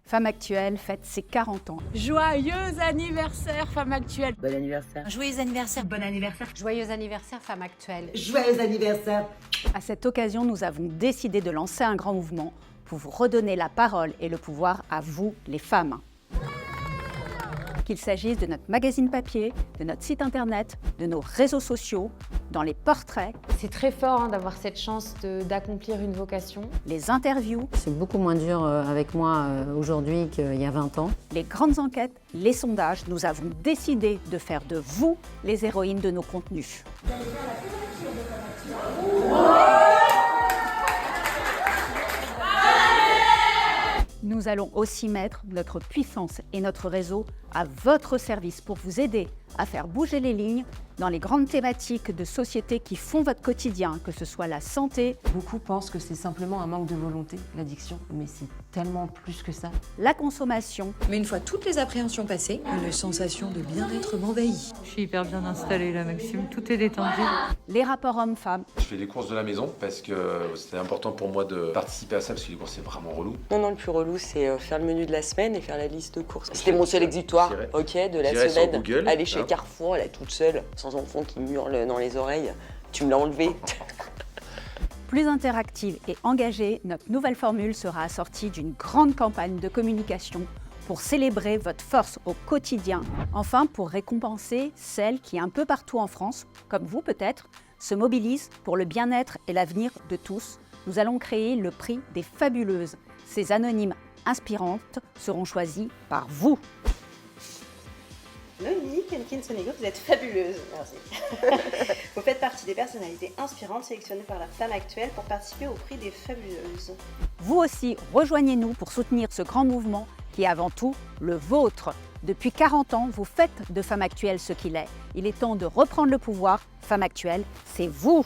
Femme Actuelle fête ses 40 ans. Joyeux anniversaire, Femme Actuelle. Bon anniversaire. Joyeux anniversaire. Bon anniversaire. Joyeux anniversaire, Femme Actuelle. Joyeux anniversaire. À cette occasion, nous avons décidé de lancer un grand mouvement pour vous redonner la parole et le pouvoir à vous, les femmes. Qu'il s'agisse de notre magazine papier, de notre site internet, de nos réseaux sociaux, dans les portraits, C'est très fort d'avoir cette chance d'accomplir une vocation. les interviews, C'est beaucoup moins dur avec moi aujourd'hui qu'il y a 20 ans. les grandes enquêtes, les sondages, nous avons décidé de faire de vous les héroïnes de nos contenus. Nous allons aussi mettre notre puissance et notre réseau à votre service pour vous aider à faire bouger les lignes dans les grandes thématiques de société qui font votre quotidien, que ce soit la santé, Beaucoup pensent que c'est simplement un manque de volonté, l'addiction, mais c'est tellement plus que ça. la consommation, Mais une fois toutes les appréhensions passées, une sensation de bien-être m'envahit. Je suis hyper bien installée là, Maxime. Tout est détendu. les rapports hommes-femmes, Je fais les courses de la maison parce que c'était important pour moi de participer à ça parce que les courses c'est vraiment relou. Non, le plus relou, c'est faire le menu de la semaine et faire la liste de courses. Ok, C'était mon seul exutoire, j'irai- ok, de la j'irai sur semaine. Google, Aller chez hein. Carrefour, elle est toute seule, sans enfant qui hurle dans les oreilles. Tu me l'as enlevé. plus interactive et engagée, notre nouvelle formule sera assortie d'une grande campagne de communication pour célébrer votre force au quotidien. Enfin, pour récompenser celles qui, un peu partout en France, comme vous peut-être, se mobilisent pour le bien-être et l'avenir de tous, nous allons créer le prix des fabuleuses. Ces anonymes inspirantes seront choisies par vous. Noémie Kenkins-Sonego, vous êtes fabuleuse. Merci. Vous faites partie des personnalités inspirantes sélectionnées par la Femme Actuelle pour participer au prix des fabuleuses. Vous aussi, rejoignez-nous pour soutenir ce grand mouvement qui est avant tout le vôtre. Depuis 40 ans, vous faites de Femme Actuelle ce qu'il est. Il est temps de reprendre le pouvoir. Femme Actuelle, c'est vous.